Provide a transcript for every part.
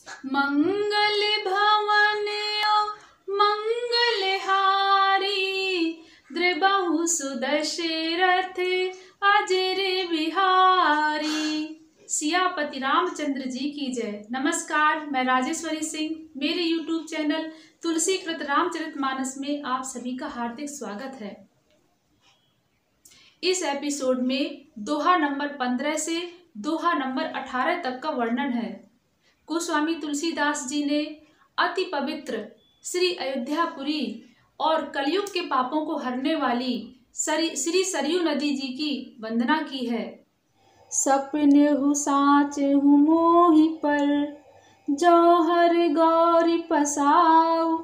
मंगल भवन मंगलहारी, द्रिबाहु सुदशरथ अजर बिहारी। सियापति रामचंद्र जी की जय। नमस्कार, मैं राजेश्वरी सिंह। मेरे YouTube चैनल तुलसी कृत रामचरितमानस में आप सभी का हार्दिक स्वागत है। इस एपिसोड में दोहा नंबर 15 से दोहा नंबर 18 तक का वर्णन है। गोस्वामी तुलसीदास जी ने अति पवित्र श्री अयोध्यापुरी और कलयुग के पापों को हरने वाली श्री सरयू नदी जी की वंदना की है। सपने हु साच हूँ मोहि पर, जौहर गौरी पसाऊ,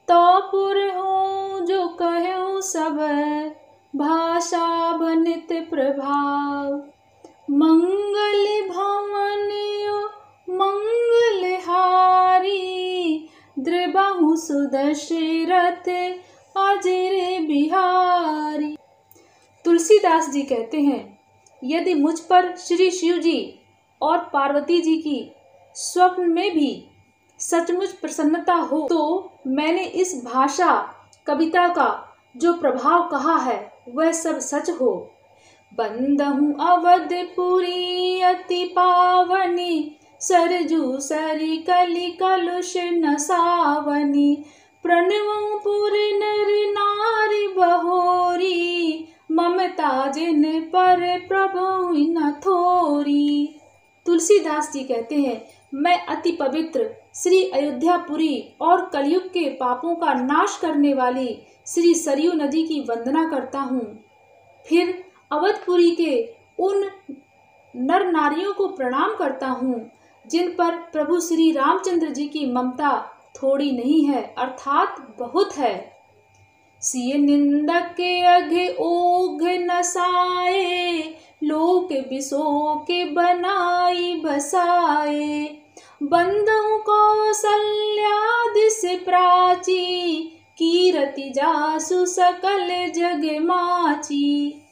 तो पुर हूँ जो कहूँ सब, भाषा बनित प्रभाव। मंगल भवन मंगलहारी, द्रिबाहु सुदशरथ अजर बिहारी। तुलसीदास जी कहते हैं, यदि मुझ पर श्री शिव जी और पार्वती जी की स्वप्न में भी सचमुच प्रसन्नता हो, तो मैंने इस भाषा कविता का जो प्रभाव कहा है वह सब सच हो। बंदहु अवधपुरी अति पावनी, सरजू सरी कलि कलुष नसावनी। प्रणवं पुर नर नारी बहोरी, ममता जिन पर प्रभु न थोरी। तुलसीदास जी कहते हैं, मैं अति पवित्र श्री अयोध्यापुरी और कलयुग के पापों का नाश करने वाली श्री सरयू नदी की वंदना करता हूँ। फिर अवधपुरी के उन नर नारियों को प्रणाम करता हूँ जिन पर प्रभु श्री रामचंद्र जी की ममता थोड़ी नहीं है, अर्थात बहुत है। सिय निंदक के अघ ओघ नसाए, लोक बिसो के बनाई बसाए। बंदहु कौसल्यादि से प्राची, कीरति जासु सकल जग माची।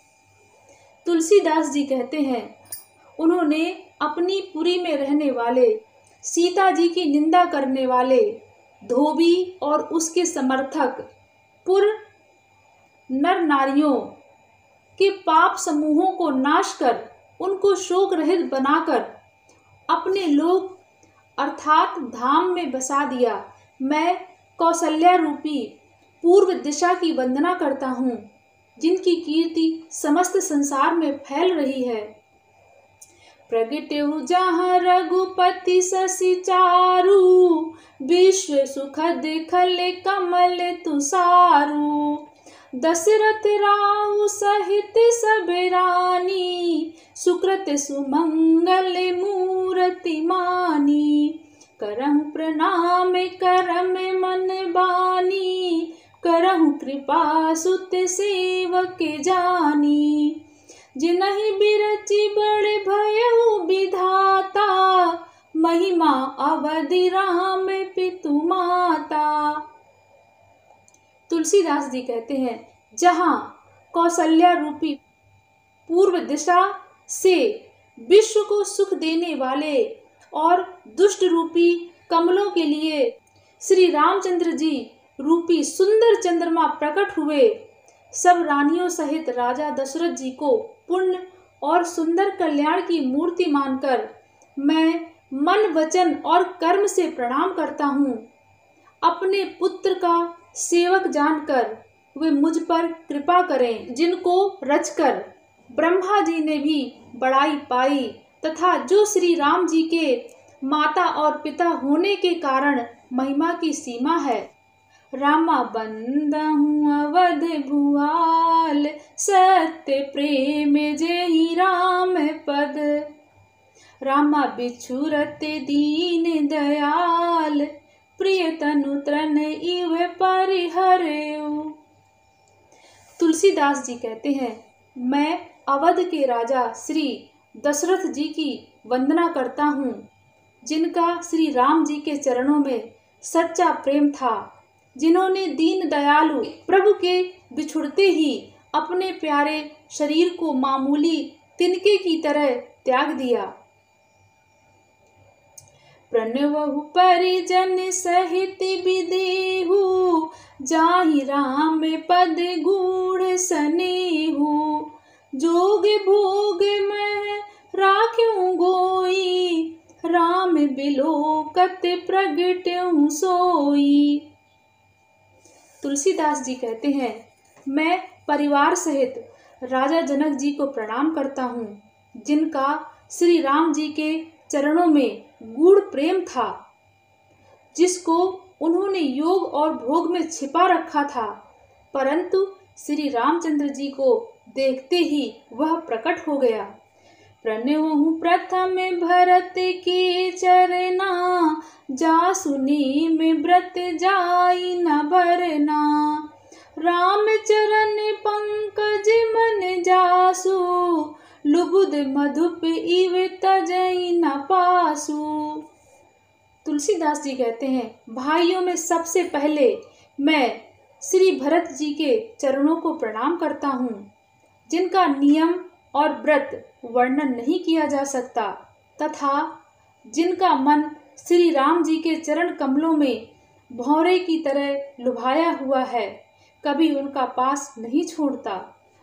तुलसीदास जी कहते हैं, उन्होंने अपनी पुरी में रहने वाले सीता जी की निंदा करने वाले धोबी और उसके समर्थक पुर नर नारियों के पाप समूहों को नाश कर उनको शोक रहित बनाकर अपने लोक अर्थात धाम में बसा दिया। मैं कौशल्या रूपी पूर्व दिशा की वंदना करता हूँ, जिनकी कीर्ति समस्त संसार में फैल रही है। प्रगटेहु जहाँ रघुपति शशि चारु, विश्व सुखद खल कमल तुषारु। दशरथ राउ सहित सब रानी, सुकृत सुमंगल मूरति मानी। करहु प्रणाम करम मन बानी, करहु कृपा सुत सेवक जानी। जिनहि बिरचि बड़े भयउ विधाता, महिमा अवधि राम पितु माता। तुलसीदास जी कहते हैं, जहाँ कौशल्या रूपी पूर्व दिशा से विश्व को सुख देने वाले और दुष्ट रूपी कमलों के लिए श्री रामचंद्र जी रूपी सुंदर चंद्रमा प्रकट हुए, सब रानियों सहित राजा दशरथ जी को पुण्य और सुंदर कल्याण की मूर्ति मानकर मैं मन वचन और कर्म से प्रणाम करता हूँ। अपने पुत्र का सेवक जानकर वे मुझ पर कृपा करें, जिनको रचकर ब्रह्मा जी ने भी बड़ाई पाई, तथा जो श्री राम जी के माता और पिता होने के कारण महिमा की सीमा है। रामा बंदहु अवध भुआल, सत्य प्रेम जेहि राम पद। रामा बिछुरत दीन दयाल, प्रिय तनु तृण इव परिहरेउ। तुलसीदास जी कहते हैं, मैं अवध के राजा श्री दशरथ जी की वंदना करता हूँ, जिनका श्री राम जी के चरणों में सच्चा प्रेम था, जिन्होंने दीन दयालु प्रभु के बिछुड़ते ही अपने प्यारे शरीर को मामूली तिनके की तरह त्याग दिया। प्रणवहु परिजन सहित विदेहु, जाहि राम पद गूढ़ सनेहु। जोग भोग में राख्यूं गोई, राम बिलोकत प्रगट्यूं सोई। तुलसीदास जी कहते हैं, मैं परिवार सहित राजा जनक जी को प्रणाम करता हूँ, जिनका श्री राम जी के चरणों में गूढ़ प्रेम था, जिसको उन्होंने योग और भोग में छिपा रखा था, परंतु श्री रामचंद्र जी को देखते ही वह प्रकट हो गया। प्रणवहु प्रथम भरत के चरना, जासुनी में व्रत जाई न भरना। राम चरण पंकज मन जासु, लुबुध मधुप इव तजई न पासु। तुलसीदास जी कहते हैं, भाइयों में सबसे पहले मैं श्री भरत जी के चरणों को प्रणाम करता हूँ, जिनका नियम और व्रत वर्णन नहीं किया जा सकता, तथा जिनका मन श्री राम जी के चरण कमलों में भौरे की तरह लुभाया हुआ है, कभी उनका पास नहीं छोड़ता।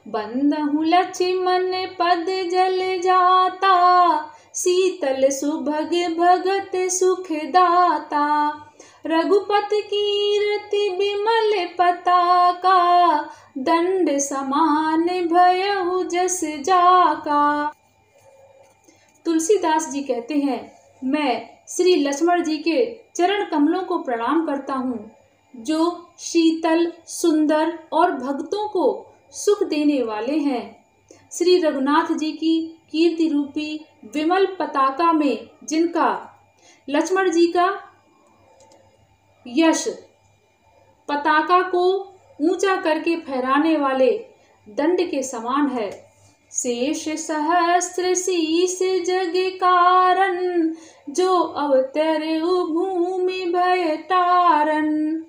बंदहु लक्ष्मण पद जल जाता, शीतल सुभग भगत सुख दाता। रघुपति कीर्ति विमल पताका, दंड समान भयउ जस जाका। तुलसीदास जी कहते हैं, मैं श्री लक्ष्मण जी के चरण कमलों को प्रणाम करता हूँ, जो शीतल, सुंदर और भक्तों को सुख देने वाले हैं। श्री रघुनाथ जी की कीर्ति रूपी विमल पताका में जिनका लक्ष्मण जी का यश, पताका को ऊंचा करके फहराने वाले दंड के समान है। शेष सहस्त्र शीस जग कारण, जो अवतरे भूमि भय तारन।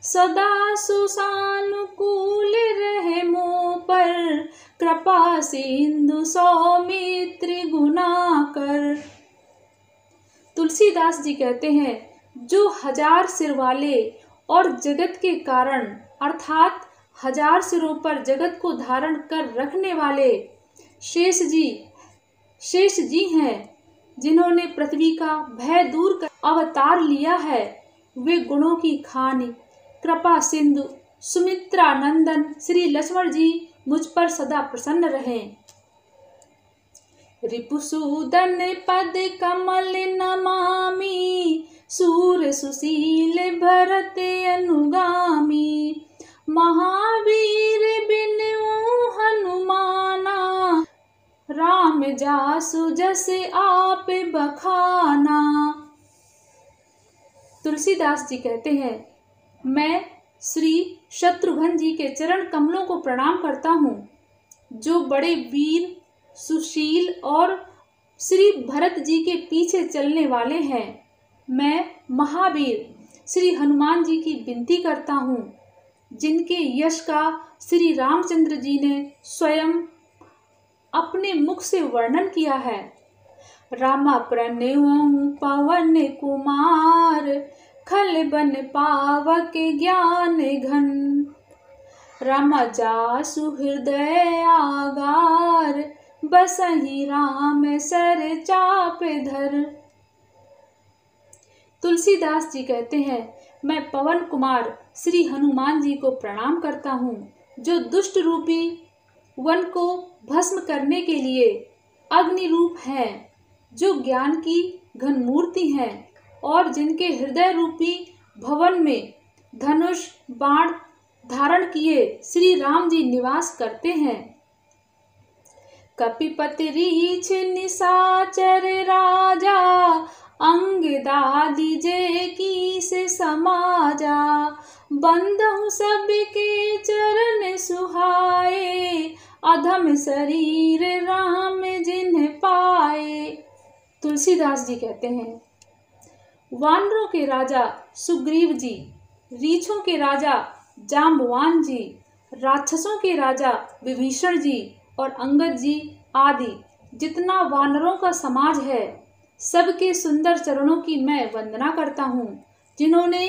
सदा सुसानुकूल रहे मोह पर, कृपा सिंधु सौमित्र गुणाकर। तुलसीदास जी कहते हैं, जो 1000 सिर वाले और जगत के कारण अर्थात 1000 सिरों पर जगत को धारण कर रखने वाले शेष जी हैं, जिन्होंने पृथ्वी का भय दूर कर अवतार लिया है। वे गुणों की खान, कृपा सिंधु, सुमित्रा नंदन श्री लक्ष्मण जी मुझ पर सदा प्रसन्न रहें। रिपुसूदन पद कमल नमामि, सूर सुशील भरत अनुगामी। महावीर बिनु हनुमाना, राम जासु जस आप बखाना। तुलसीदास जी कहते हैं, मैं श्री शत्रुघ्न जी के चरण कमलों को प्रणाम करता हूँ, जो बड़े वीर, सुशील और श्री भरत जी के पीछे चलने वाले हैं। मैं महावीर श्री हनुमान जी की विनती करता हूँ, जिनके यश का श्री रामचंद्र जी ने स्वयं अपने मुख से वर्णन किया है। रामा प्रणवहु पवन कुमार, खल बन पावक ज्ञान घन। रामा जासु हृदय आगार, बसहि राम सर चाप धर। तुलसीदास जी कहते हैं, मैं पवन कुमार श्री हनुमान जी को प्रणाम करता हूँ, जो दुष्ट रूपी वन को भस्म करने के लिए अग्नि रूप हैं, जो ज्ञान की घन मूर्ति हैं और जिनके हृदय रूपी भवन में धनुष बाण धारण किए श्री राम जी निवास करते हैं। कपिपति रीछ निशाचर राजा, अंग दादी जे की से समाजा। बंधु सबके चरण सुहाए, अधम शरीर राम जिन्हें पाए। तुलसीदास जी कहते हैं, वानरों के राजा सुग्रीव जी, रीछों के राजा जाम्बवान जी, राक्षसों के राजा विभीषण जी और अंगद जी आदि जितना वानरों का समाज है, सबके सुंदर चरणों की मैं वंदना करता हूँ, जिन्होंने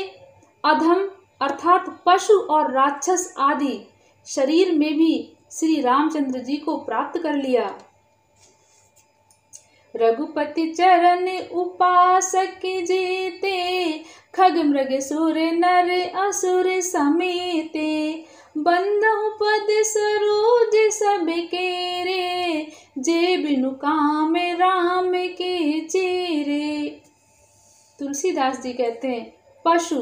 अधम अर्थात पशु और राक्षस आदि शरीर में भी श्री रामचंद्र जी को प्राप्त कर लिया। रघुपति चरण उपासक जेते, खग मृग सुर नर असुर समेते, बंधु पद सरोज सब केरे, जे बिनु काम राम के चेरे। तुलसीदास जी कहते हैं, पशु,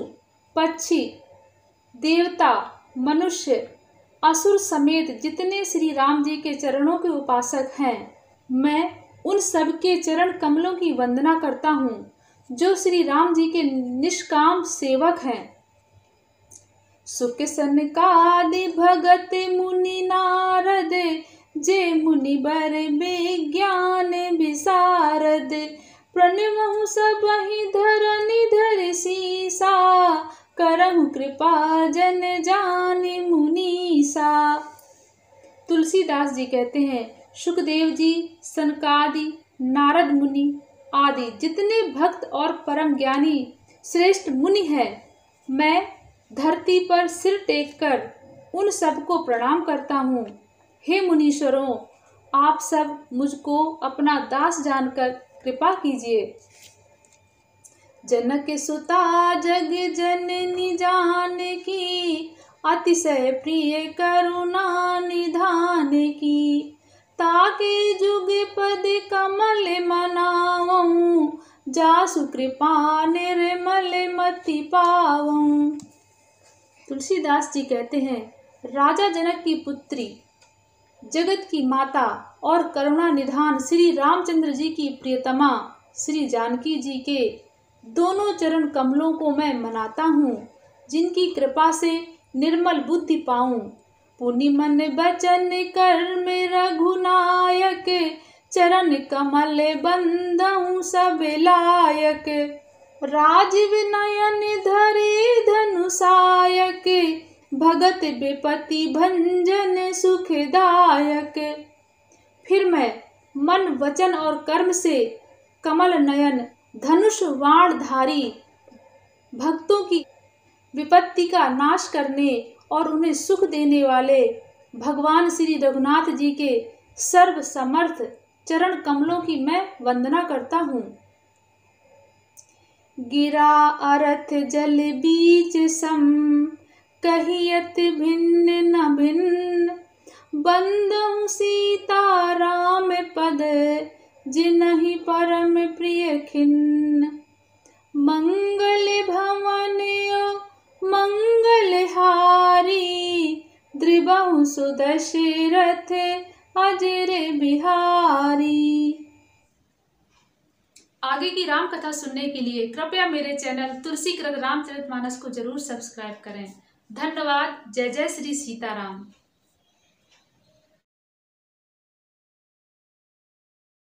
पक्षी, देवता, मनुष्य, असुर समेत जितने श्री राम जी के चरणों के उपासक हैं, मैं उन सब के चरण कमलों की वंदना करता हूँ, जो श्री राम जी के निष्काम सेवक हैं। सुख सनकादि भगत मुनि नारद, जे मुनि बर विज्ञान विसारद, प्रणमहु सबहि धरनि धर सीसा, करहु कृपा जन जानि मुनीसा। तुलसीदास जी कहते हैं, सुखदेव जी, सनकादि, नारद मुनि आदि जितने भक्त और परम ज्ञानी श्रेष्ठ मुनि हैं, मैं धरती पर सिर टेककर उन सबको प्रणाम करता हूँ। हे मुनीश्वरों, आप सब मुझको अपना दास जानकर कृपा कीजिए। जनक सुता जग जननी जानकी, अतिशय प्रिय करुणा निधान की, ताके जुग पद कमल मनावऊं, जासु कृपा निर्मल मति पावऊं। तुलसीदास जी कहते हैं, राजा जनक की पुत्री, जगत की माता और करुणा निधान श्री रामचंद्र जी की प्रियतमा श्री जानकी जी के दोनों चरण कमलों को मैं मनाता हूँ, जिनकी कृपा से निर्मल बुद्धि पाऊं। पुनि मन बचन कर्म रघुनायक, चरण कमल बंधहु सब लायक, राजीव नयन धरे धनुषायक, भगत विपति भंजन सुखदायक। फिर मैं मन वचन और कर्म से कमल नयन धनुष वाणधारी, भक्तों की विपत्ति का नाश करने और उन्हें सुख देने वाले भगवान श्री रघुनाथ जी के सर्व समर्थ चरण कमलों की मैं वंदना करता हूँ। गिरा अरथ जल बीच सम, कहियत भिन्न न भिन्न, बंदहु सीता राम पद, जिनहि परम प्रिय खिन्न। मंगल भवन मंगल हारी, द्रिबहु सुदशरथ अजर बिहारी। आगे की राम कथा सुनने के लिए कृपया मेरे चैनल तुलसी कृत रामचरितमानस को जरूर सब्सक्राइब करें। धन्यवाद। जय जय श्री सीताराम।